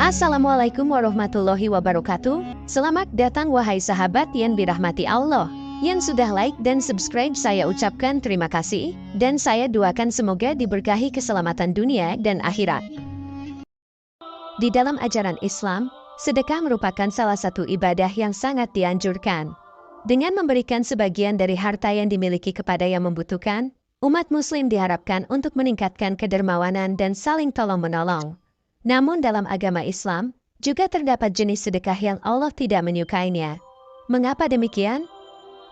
Assalamualaikum warahmatullahi wabarakatuh. Selamat datang wahai sahabat yang dirahmati Allah. Yang sudah like dan subscribe saya ucapkan terima kasih, dan saya doakan semoga diberkahi keselamatan dunia dan akhirat. Di dalam ajaran Islam, sedekah merupakan salah satu ibadah yang sangat dianjurkan. Dengan memberikan sebagian dari harta yang dimiliki kepada yang membutuhkan, umat muslim diharapkan untuk meningkatkan kedermawanan dan saling tolong-menolong. Namun dalam agama Islam, juga terdapat jenis sedekah yang Allah tidak menyukainya. Mengapa demikian?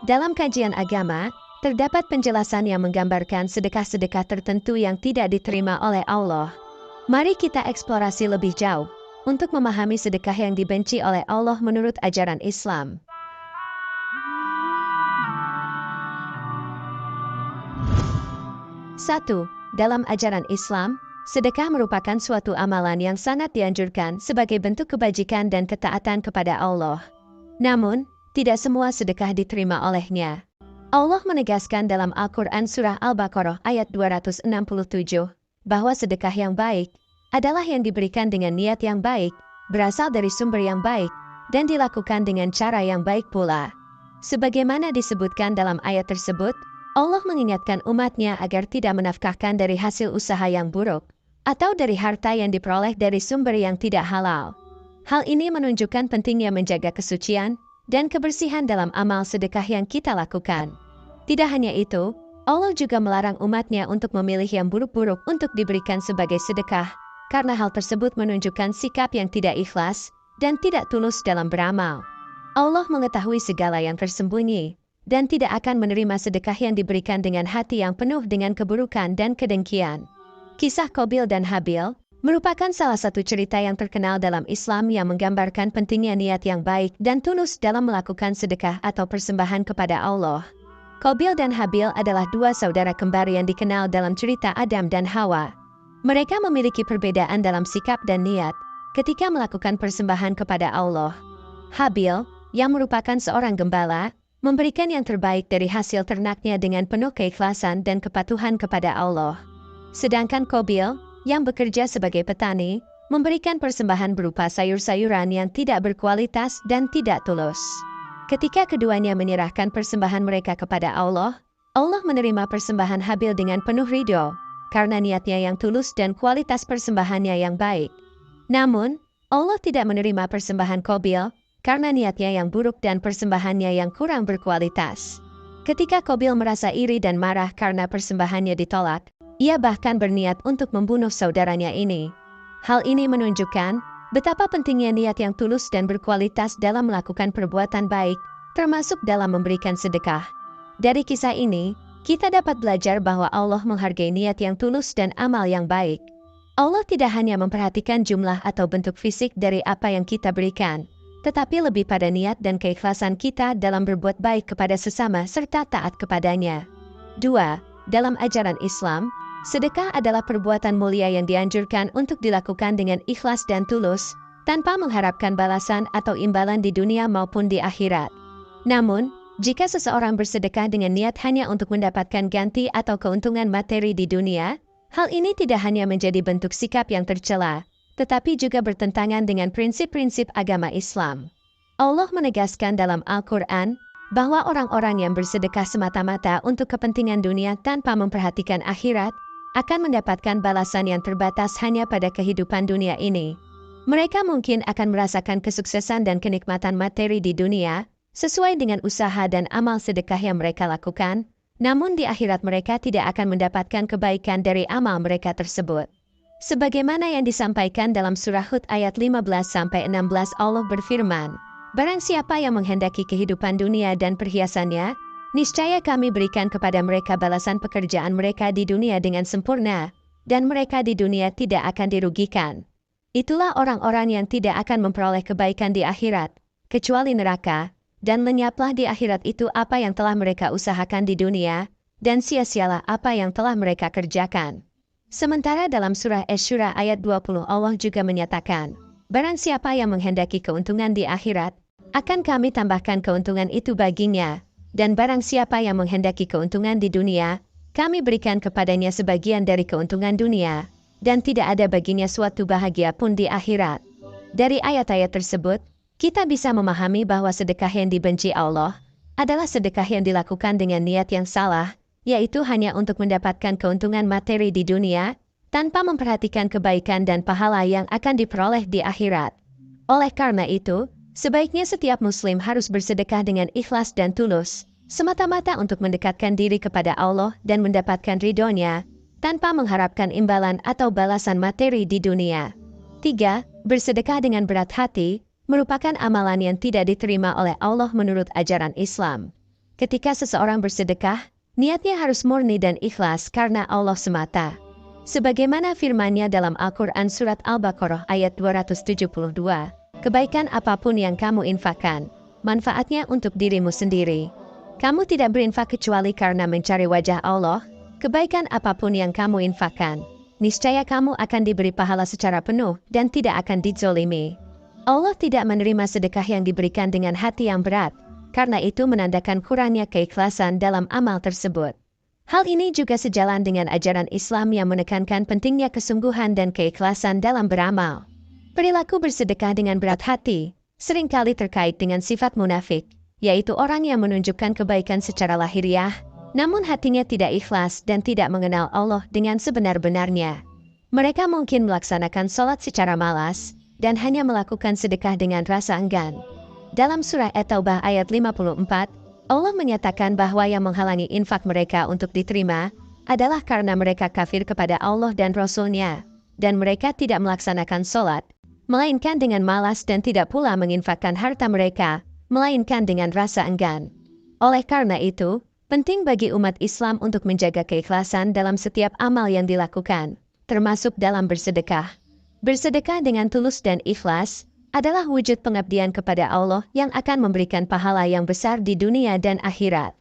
Dalam kajian agama, terdapat penjelasan yang menggambarkan sedekah-sedekah tertentu yang tidak diterima oleh Allah. Mari kita eksplorasi lebih jauh, untuk memahami sedekah yang dibenci oleh Allah menurut ajaran Islam. 1. Dalam ajaran Islam, sedekah merupakan suatu amalan yang sangat dianjurkan sebagai bentuk kebajikan dan ketaatan kepada Allah. Namun, tidak semua sedekah diterima olehnya. Allah menegaskan dalam Al-Quran Surah Al-Baqarah ayat 267, bahwa sedekah yang baik adalah yang diberikan dengan niat yang baik, berasal dari sumber yang baik, dan dilakukan dengan cara yang baik pula. Sebagaimana disebutkan dalam ayat tersebut, Allah mengingatkan umatnya agar tidak menafkahkan dari hasil usaha yang buruk, atau dari harta yang diperoleh dari sumber yang tidak halal. Hal ini menunjukkan pentingnya menjaga kesucian dan kebersihan dalam amal sedekah yang kita lakukan. Tidak hanya itu, Allah juga melarang umatnya untuk memilih yang buruk-buruk untuk diberikan sebagai sedekah, karena hal tersebut menunjukkan sikap yang tidak ikhlas dan tidak tulus dalam beramal. Allah mengetahui segala yang tersembunyi, dan tidak akan menerima sedekah yang diberikan dengan hati yang penuh dengan keburukan dan kedengkian. Kisah Qabil dan Habil merupakan salah satu cerita yang terkenal dalam Islam yang menggambarkan pentingnya niat yang baik dan tulus dalam melakukan sedekah atau persembahan kepada Allah. Qabil dan Habil adalah dua saudara kembar yang dikenal dalam cerita Adam dan Hawa. Mereka memiliki perbedaan dalam sikap dan niat ketika melakukan persembahan kepada Allah. Habil, yang merupakan seorang gembala, memberikan yang terbaik dari hasil ternaknya dengan penuh keikhlasan dan kepatuhan kepada Allah. Sedangkan Qabil, yang bekerja sebagai petani, memberikan persembahan berupa sayur-sayuran yang tidak berkualitas dan tidak tulus. Ketika keduanya menyerahkan persembahan mereka kepada Allah, Allah menerima persembahan Habil dengan penuh ridho, karena niatnya yang tulus dan kualitas persembahannya yang baik. Namun, Allah tidak menerima persembahan Qabil, karena niatnya yang buruk dan persembahannya yang kurang berkualitas. Ketika Qabil merasa iri dan marah karena persembahannya ditolak, ia bahkan berniat untuk membunuh saudaranya ini. Hal ini menunjukkan betapa pentingnya niat yang tulus dan berkualitas dalam melakukan perbuatan baik, termasuk dalam memberikan sedekah. Dari kisah ini, kita dapat belajar bahwa Allah menghargai niat yang tulus dan amal yang baik. Allah tidak hanya memperhatikan jumlah atau bentuk fisik dari apa yang kita berikan, tetapi lebih pada niat dan keikhlasan kita dalam berbuat baik kepada sesama serta taat kepadanya. 2. Dalam ajaran Islam, sedekah adalah perbuatan mulia yang dianjurkan untuk dilakukan dengan ikhlas dan tulus, tanpa mengharapkan balasan atau imbalan di dunia maupun di akhirat. Namun, jika seseorang bersedekah dengan niat hanya untuk mendapatkan ganti atau keuntungan materi di dunia, hal ini tidak hanya menjadi bentuk sikap yang tercela, tetapi juga bertentangan dengan prinsip-prinsip agama Islam. Allah menegaskan dalam Al-Quran bahwa orang-orang yang bersedekah semata-mata untuk kepentingan dunia tanpa memperhatikan akhirat akan mendapatkan balasan yang terbatas hanya pada kehidupan dunia ini. Mereka mungkin akan merasakan kesuksesan dan kenikmatan materi di dunia sesuai dengan usaha dan amal sedekah yang mereka lakukan, namun di akhirat mereka tidak akan mendapatkan kebaikan dari amal mereka tersebut. Sebagaimana yang disampaikan dalam surah Hud ayat 15-16 Allah berfirman, "Barang siapa yang menghendaki kehidupan dunia dan perhiasannya, niscaya kami berikan kepada mereka balasan pekerjaan mereka di dunia dengan sempurna, dan mereka di dunia tidak akan dirugikan. Itulah orang-orang yang tidak akan memperoleh kebaikan di akhirat, kecuali neraka, dan lenyaplah di akhirat itu apa yang telah mereka usahakan di dunia, dan sia-sialah apa yang telah mereka kerjakan." Sementara dalam surah Asy-Syura ayat 20 Allah juga menyatakan, "Barang siapa yang menghendaki keuntungan di akhirat, akan kami tambahkan keuntungan itu baginya, dan barang siapa yang menghendaki keuntungan di dunia, kami berikan kepadanya sebagian dari keuntungan dunia, dan tidak ada baginya suatu bahagia pun di akhirat." Dari ayat-ayat tersebut, kita bisa memahami bahwa sedekah yang dibenci Allah adalah sedekah yang dilakukan dengan niat yang salah, yaitu hanya untuk mendapatkan keuntungan materi di dunia, tanpa memperhatikan kebaikan dan pahala yang akan diperoleh di akhirat. Oleh karena itu, sebaiknya setiap muslim harus bersedekah dengan ikhlas dan tulus, semata-mata untuk mendekatkan diri kepada Allah dan mendapatkan ridhonya, tanpa mengharapkan imbalan atau balasan materi di dunia. 3. Bersedekah dengan berat hati merupakan amalan yang tidak diterima oleh Allah menurut ajaran Islam. Ketika seseorang bersedekah, niatnya harus murni dan ikhlas karena Allah semata. Sebagaimana firman-Nya dalam Al-Quran Surat Al-Baqarah ayat 272, kebaikan apapun yang kamu infakkan, manfaatnya untuk dirimu sendiri. Kamu tidak berinfak kecuali karena mencari wajah Allah. Kebaikan apapun yang kamu infakkan, niscaya kamu akan diberi pahala secara penuh dan tidak akan dizolimi. Allah tidak menerima sedekah yang diberikan dengan hati yang berat, karena itu menandakan kurangnya keikhlasan dalam amal tersebut. Hal ini juga sejalan dengan ajaran Islam yang menekankan pentingnya kesungguhan dan keikhlasan dalam beramal. Perilaku bersedekah dengan berat hati seringkali terkait dengan sifat munafik, yaitu orang yang menunjukkan kebaikan secara lahiriah, namun hatinya tidak ikhlas dan tidak mengenal Allah dengan sebenar-benarnya. Mereka mungkin melaksanakan sholat secara malas dan hanya melakukan sedekah dengan rasa enggan. Dalam surah At-Taubah ayat 54, Allah menyatakan bahwa yang menghalangi infak mereka untuk diterima adalah karena mereka kafir kepada Allah dan Rasul-Nya, dan mereka tidak melaksanakan sholat, melainkan dengan malas dan tidak pula menginfakkan harta mereka, melainkan dengan rasa enggan. Oleh karena itu, penting bagi umat Islam untuk menjaga keikhlasan dalam setiap amal yang dilakukan, termasuk dalam bersedekah. Bersedekah dengan tulus dan ikhlas adalah wujud pengabdian kepada Allah yang akan memberikan pahala yang besar di dunia dan akhirat.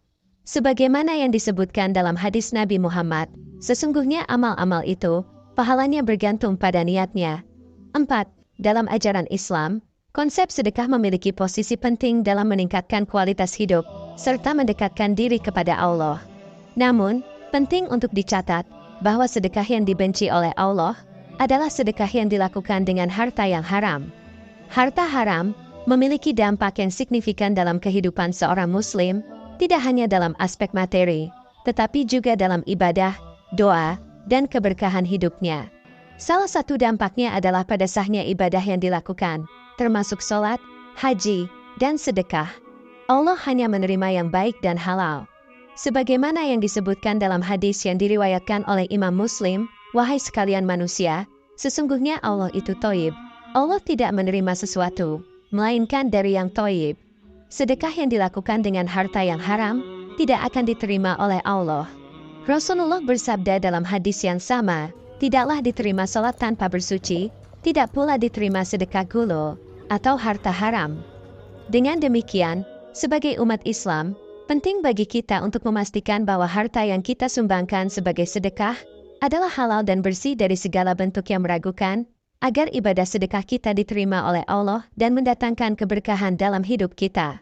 Sebagaimana yang disebutkan dalam hadis Nabi Muhammad, sesungguhnya amal-amal itu, pahalanya bergantung pada niatnya. 4. Dalam ajaran Islam, konsep sedekah memiliki posisi penting dalam meningkatkan kualitas hidup, serta mendekatkan diri kepada Allah. Namun, penting untuk dicatat bahwa sedekah yang dibenci oleh Allah adalah sedekah yang dilakukan dengan harta yang haram. Harta haram memiliki dampak yang signifikan dalam kehidupan seorang muslim, tidak hanya dalam aspek materi, tetapi juga dalam ibadah, doa, dan keberkahan hidupnya. Salah satu dampaknya adalah pada sahnya ibadah yang dilakukan, termasuk sholat, haji, dan sedekah. Allah hanya menerima yang baik dan halal. Sebagaimana yang disebutkan dalam hadis yang diriwayatkan oleh Imam Muslim, wahai sekalian manusia, sesungguhnya Allah itu thayyib. Allah tidak menerima sesuatu, melainkan dari yang thayyib. Sedekah yang dilakukan dengan harta yang haram, tidak akan diterima oleh Allah. Rasulullah bersabda dalam hadis yang sama, tidaklah diterima salat tanpa bersuci, tidak pula diterima sedekah gulu, atau harta haram. Dengan demikian, sebagai umat Islam, penting bagi kita untuk memastikan bahwa harta yang kita sumbangkan sebagai sedekah adalah halal dan bersih dari segala bentuk yang meragukan, agar ibadah sedekah kita diterima oleh Allah dan mendatangkan keberkahan dalam hidup kita.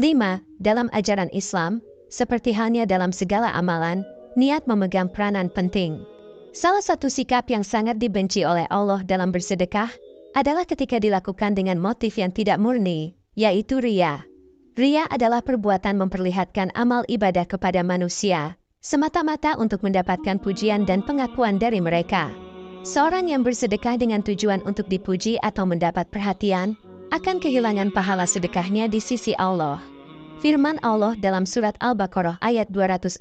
5. Dalam ajaran Islam, seperti halnya dalam segala amalan, niat memegang peranan penting. Salah satu sikap yang sangat dibenci oleh Allah dalam bersedekah adalah ketika dilakukan dengan motif yang tidak murni, yaitu riya. Riya adalah perbuatan memperlihatkan amal ibadah kepada manusia, semata-mata untuk mendapatkan pujian dan pengakuan dari mereka. Seorang yang bersedekah dengan tujuan untuk dipuji atau mendapat perhatian, akan kehilangan pahala sedekahnya di sisi Allah. Firman Allah dalam surat Al-Baqarah ayat 264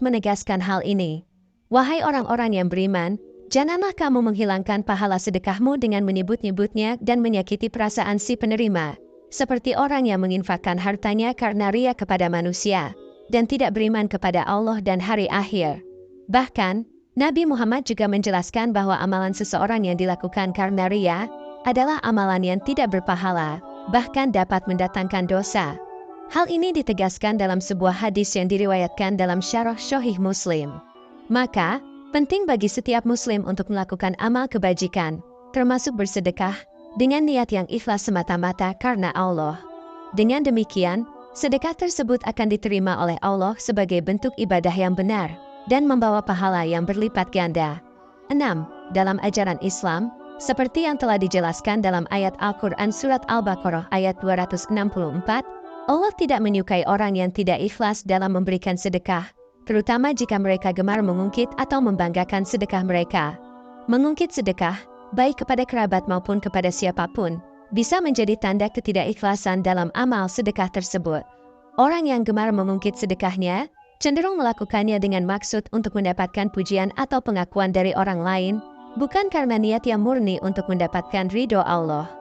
menegaskan hal ini. Wahai orang-orang yang beriman, janganlah kamu menghilangkan pahala sedekahmu dengan menyebut-nyebutnya dan menyakiti perasaan si penerima, seperti orang yang menginfakkan hartanya karena riya kepada manusia, dan tidak beriman kepada Allah dan hari akhir. Bahkan, Nabi Muhammad juga menjelaskan bahwa amalan seseorang yang dilakukan karena riya adalah amalan yang tidak berpahala, bahkan dapat mendatangkan dosa. Hal ini ditegaskan dalam sebuah hadis yang diriwayatkan dalam Syarah Sahih Muslim. Maka, penting bagi setiap muslim untuk melakukan amal kebajikan, termasuk bersedekah, dengan niat yang ikhlas semata-mata karena Allah. Dengan demikian, sedekah tersebut akan diterima oleh Allah sebagai bentuk ibadah yang benar, dan membawa pahala yang berlipat ganda. 6. Dalam ajaran Islam, Seperti yang telah dijelaskan dalam ayat Al-Quran Surat Al-Baqarah ayat 264, Allah tidak menyukai orang yang tidak ikhlas dalam memberikan sedekah, terutama jika mereka gemar mengungkit atau membanggakan sedekah mereka. Mengungkit sedekah, baik kepada kerabat maupun kepada siapapun, bisa menjadi tanda ketidakikhlasan dalam amal sedekah tersebut. Orang yang gemar mengungkit sedekahnya, cenderung melakukannya dengan maksud untuk mendapatkan pujian atau pengakuan dari orang lain, bukan karena niat yang murni untuk mendapatkan ridho Allah.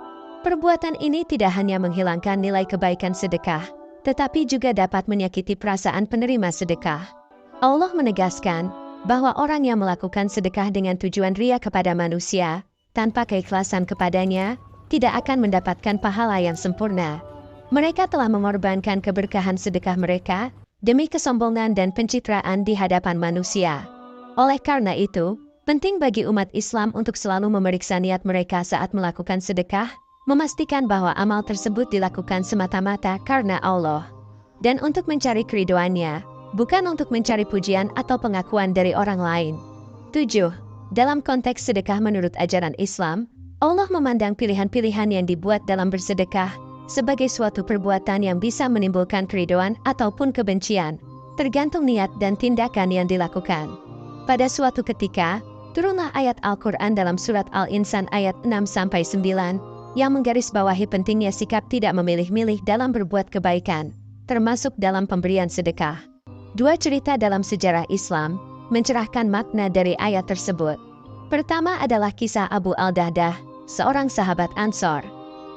Perbuatan ini tidak hanya menghilangkan nilai kebaikan sedekah, tetapi juga dapat menyakiti perasaan penerima sedekah. Allah menegaskan bahwa orang yang melakukan sedekah dengan tujuan ria kepada manusia, tanpa keikhlasan kepadanya, tidak akan mendapatkan pahala yang sempurna. Mereka telah mengorbankan keberkahan sedekah mereka demi kesombongan dan pencitraan di hadapan manusia. Oleh karena itu, penting bagi umat Islam untuk selalu memeriksa niat mereka saat melakukan sedekah, memastikan bahwa amal tersebut dilakukan semata-mata karena Allah, dan untuk mencari keridhoannya, bukan untuk mencari pujian atau pengakuan dari orang lain. 7. Dalam konteks sedekah menurut ajaran Islam, Allah memandang pilihan-pilihan yang dibuat dalam bersedekah sebagai suatu perbuatan yang bisa menimbulkan keridhoan ataupun kebencian, tergantung niat dan tindakan yang dilakukan. Pada suatu ketika, turunlah ayat Al-Quran dalam surat Al-Insan ayat 6-9 yang menggarisbawahi pentingnya sikap tidak memilih-milih dalam berbuat kebaikan, termasuk dalam pemberian sedekah. Dua cerita dalam sejarah Islam mencerahkan makna dari ayat tersebut. Pertama adalah kisah Abu Al-Dahdah, seorang sahabat Ansor.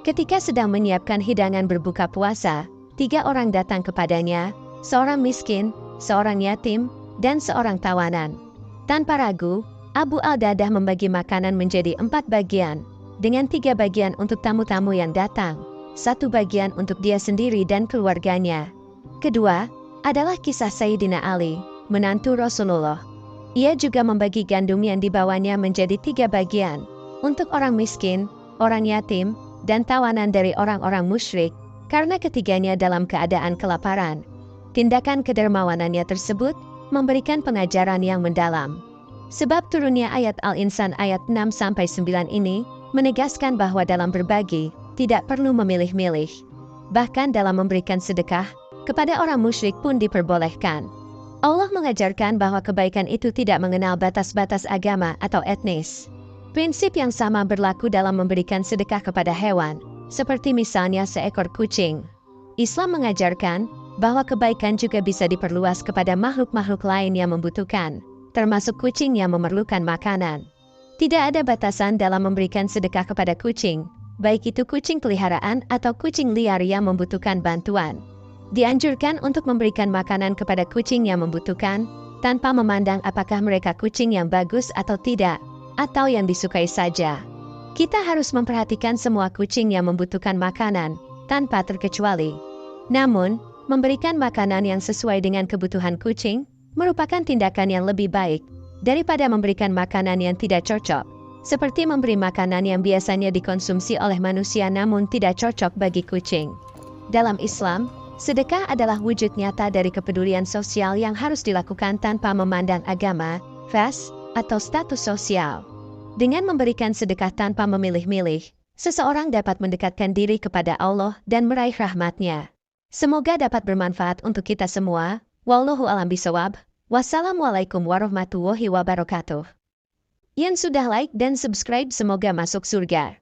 Ketika sedang menyiapkan hidangan berbuka puasa, 3 orang datang kepadanya, seorang miskin, seorang yatim, dan seorang tawanan. Tanpa ragu, Abu Al-Dahdah membagi makanan menjadi 4 bagian, dengan 3 bagian untuk tamu-tamu yang datang, 1 bagian untuk dia sendiri dan keluarganya. Kedua, adalah kisah Sayyidina Ali, menantu Rasulullah. Ia juga membagi gandum yang dibawanya menjadi 3 bagian, untuk orang miskin, orang yatim, dan tawanan dari orang-orang musyrik, karena ketiganya dalam keadaan kelaparan. Tindakan kedermawanannya tersebut memberikan pengajaran yang mendalam. Sebab turunnya ayat Al-Insan ayat 6-9 ini menegaskan bahwa dalam berbagi, tidak perlu memilih-milih. Bahkan dalam memberikan sedekah, kepada orang musyrik pun diperbolehkan. Allah mengajarkan bahwa kebaikan itu tidak mengenal batas-batas agama atau etnis. Prinsip yang sama berlaku dalam memberikan sedekah kepada hewan, seperti misalnya seekor kucing. Islam mengajarkan bahwa kebaikan juga bisa diperluas kepada makhluk-makhluk lain yang membutuhkan, termasuk kucing yang memerlukan makanan. Tidak ada batasan dalam memberikan sedekah kepada kucing, baik itu kucing peliharaan atau kucing liar yang membutuhkan bantuan. Dianjurkan untuk memberikan makanan kepada kucing yang membutuhkan, tanpa memandang apakah mereka kucing yang bagus atau tidak, atau yang disukai saja. Kita harus memperhatikan semua kucing yang membutuhkan makanan, tanpa terkecuali. Namun, memberikan makanan yang sesuai dengan kebutuhan kucing, merupakan tindakan yang lebih baik, daripada memberikan makanan yang tidak cocok, seperti memberi makanan yang biasanya dikonsumsi oleh manusia namun tidak cocok bagi kucing. Dalam Islam, sedekah adalah wujud nyata dari kepedulian sosial yang harus dilakukan tanpa memandang agama, ras, atau status sosial. Dengan memberikan sedekah tanpa memilih-milih, seseorang dapat mendekatkan diri kepada Allah dan meraih rahmat-Nya. Semoga dapat bermanfaat untuk kita semua. Wallahu a'lam bishawab. Wassalamualaikum warahmatullahi wabarakatuh. Yang sudah like dan subscribe semoga masuk surga.